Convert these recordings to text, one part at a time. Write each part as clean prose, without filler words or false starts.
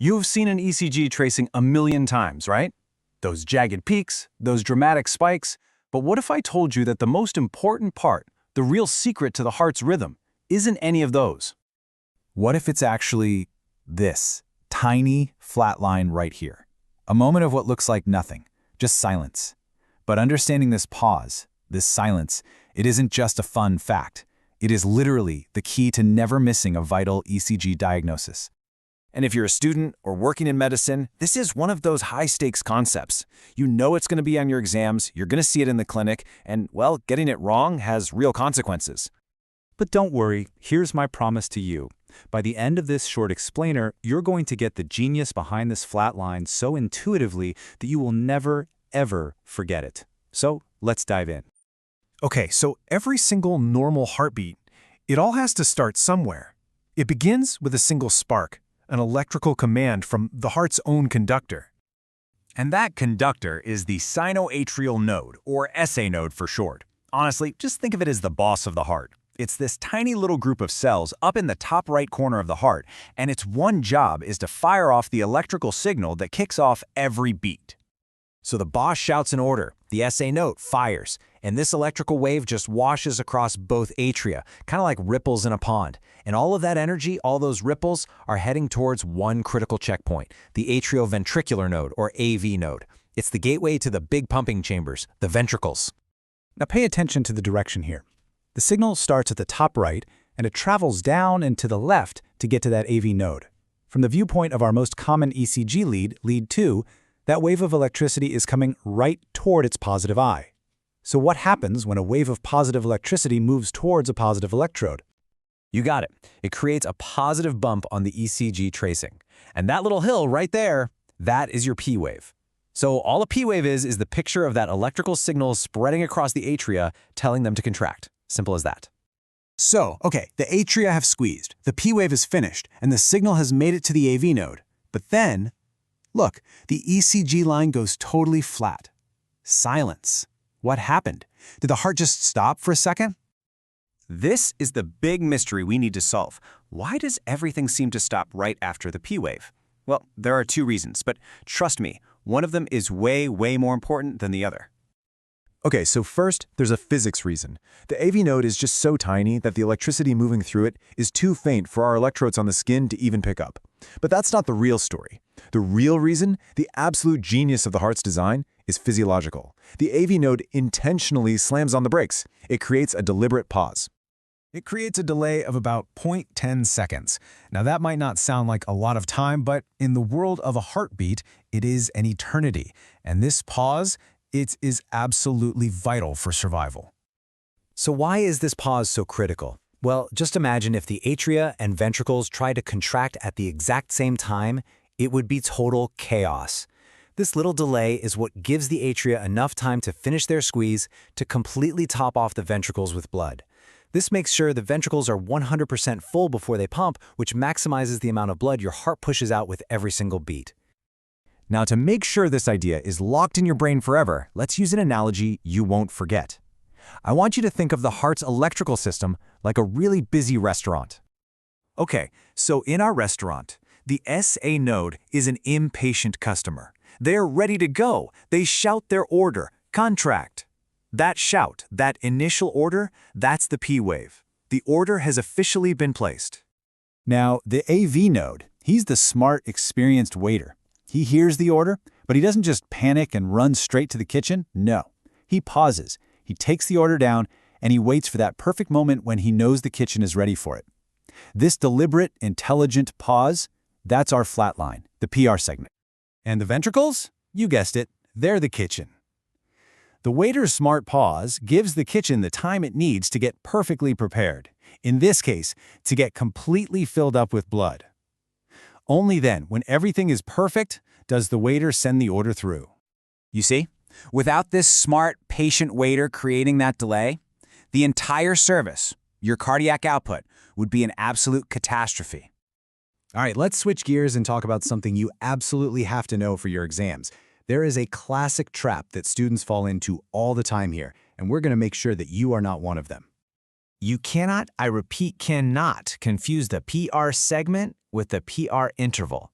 You've seen an ECG tracing a million times, right? Those jagged peaks, those dramatic spikes. But what if I told you that the most important part, the real secret to the heart's rhythm, isn't any of those? What if it's actually this tiny flat line right here? A moment of what looks like nothing, just silence. But understanding this pause, this silence, it isn't just a fun fact. It is literally the key to never missing a vital ECG diagnosis. And if you're a student or working in medicine, this is one of those high-stakes concepts. You know it's going to be on your exams, you're going to see it in the clinic, and, well, getting it wrong has real consequences. But don't worry, here's my promise to you. By the end of this short explainer, you're going to get the genius behind this flat line so intuitively that you will never, ever forget it. So let's dive in. Okay, so every single normal heartbeat, it all has to start somewhere. It begins with a single spark, an electrical command from the heart's own conductor. And that conductor is the sinoatrial node, or SA node for short. Honestly, just think of it as the boss of the heart. It's this tiny little group of cells up in the top right corner of the heart, and its one job is to fire off the electrical signal that kicks off every beat. So the boss shouts an order, the SA node fires, and this electrical wave just washes across both atria, kind of like ripples in a pond. And all of that energy, all those ripples, are heading towards one critical checkpoint, the atrioventricular node, or AV node. It's the gateway to the big pumping chambers, the ventricles. Now pay attention to the direction here. The signal starts at the top right, and it travels down and to the left to get to that AV node. From the viewpoint of our most common ECG lead, lead 2, that wave of electricity is coming right toward its positive eye. So what happens when a wave of positive electricity moves towards a positive electrode? You got it. It creates a positive bump on the ECG tracing. And that little hill right there, that is your P wave. So all a P wave is the picture of that electrical signal spreading across the atria, telling them to contract. Simple as that. So, okay, the atria have squeezed, the P wave is finished, and the signal has made it to the AV node. But then, look, the ECG line goes totally flat. Silence. What happened? Did the heart just stop for a second? This is the big mystery we need to solve. Why does everything seem to stop right after the P wave? Well, there are two reasons, but trust me, one of them is way, way more important than the other. Okay, so first, there's a physics reason. The AV node is just so tiny that the electricity moving through it is too faint for our electrodes on the skin to even pick up. But that's not the real story. The real reason, the absolute genius of the heart's design, is physiological. The AV node intentionally slams on the brakes. It creates a deliberate pause. It creates a delay of about 0.10 seconds. Now that might not sound like a lot of time, but in the world of a heartbeat, it is an eternity. And this pause, it is absolutely vital for survival. So why is this pause so critical? Well, just imagine if the atria and ventricles try to contract at the exact same time, it would be total chaos. This little delay is what gives the atria enough time to finish their squeeze to completely top off the ventricles with blood. This makes sure the ventricles are 100% full before they pump, which maximizes the amount of blood your heart pushes out with every single beat. Now, to make sure this idea is locked in your brain forever, let's use an analogy you won't forget. I want you to think of the heart's electrical system like a really busy restaurant. Okay, so in our restaurant, the SA node is an impatient customer. They're ready to go. They shout their order, contract. That shout, that initial order, that's the P wave. The order has officially been placed. Now, the AV node, he's the smart, experienced waiter. He hears the order, but he doesn't just panic and run straight to the kitchen. No, he pauses. He takes the order down, and he waits for that perfect moment when he knows the kitchen is ready for it. This deliberate, intelligent pause, that's our flat line, the PR segment. And the ventricles? You guessed it, they're the kitchen. The waiter's smart pause gives the kitchen the time it needs to get perfectly prepared. In this case, to get completely filled up with blood. Only then, when everything is perfect, does the waiter send the order through. You see? Without this smart, patient waiter creating that delay, the entire service, your cardiac output, would be an absolute catastrophe. All right, let's switch gears and talk about something you absolutely have to know for your exams. There is a classic trap that students fall into all the time here, and we're going to make sure that you are not one of them. You cannot, I repeat, cannot confuse the PR segment with the PR interval.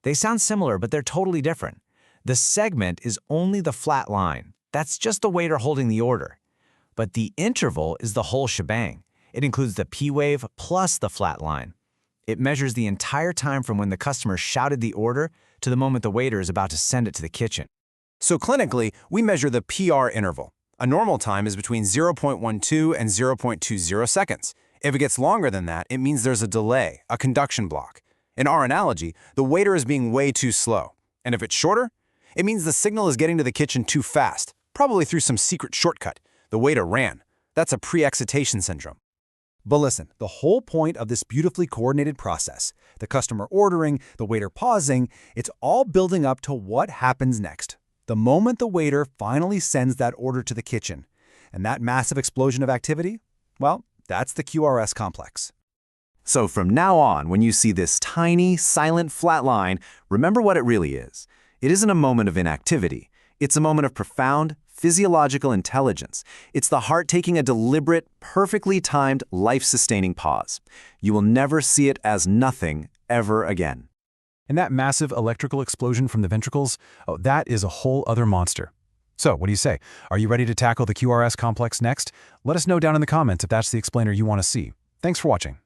They sound similar, but they're totally different. The segment is only the flat line. That's just the waiter holding the order. But the interval is the whole shebang. It includes the P wave plus the flat line. It measures the entire time from when the customer shouted the order to the moment the waiter is about to send it to the kitchen. So clinically, we measure the PR interval. A normal time is between 0.12 and 0.20 seconds. If it gets longer than that, it means there's a delay, a conduction block. In our analogy, the waiter is being way too slow. And if it's shorter, it means the signal is getting to the kitchen too fast, probably through some secret shortcut. The waiter ran. That's a pre-excitation syndrome. But listen, the whole point of this beautifully coordinated process, the customer ordering, the waiter pausing, it's all building up to what happens next. The moment the waiter finally sends that order to the kitchen. And that massive explosion of activity, well, that's the QRS complex. So from now on, when you see this tiny, silent flat line, remember what it really is. It isn't a moment of inactivity. It's a moment of profound physiological intelligence. It's the heart taking a deliberate, perfectly timed, life-sustaining pause. You will never see it as nothing ever again. And that massive electrical explosion from the ventricles, oh, that is a whole other monster. So, what do you say? Are you ready to tackle the QRS complex next? Let us know down in the comments if that's the explainer you want to see. Thanks for watching.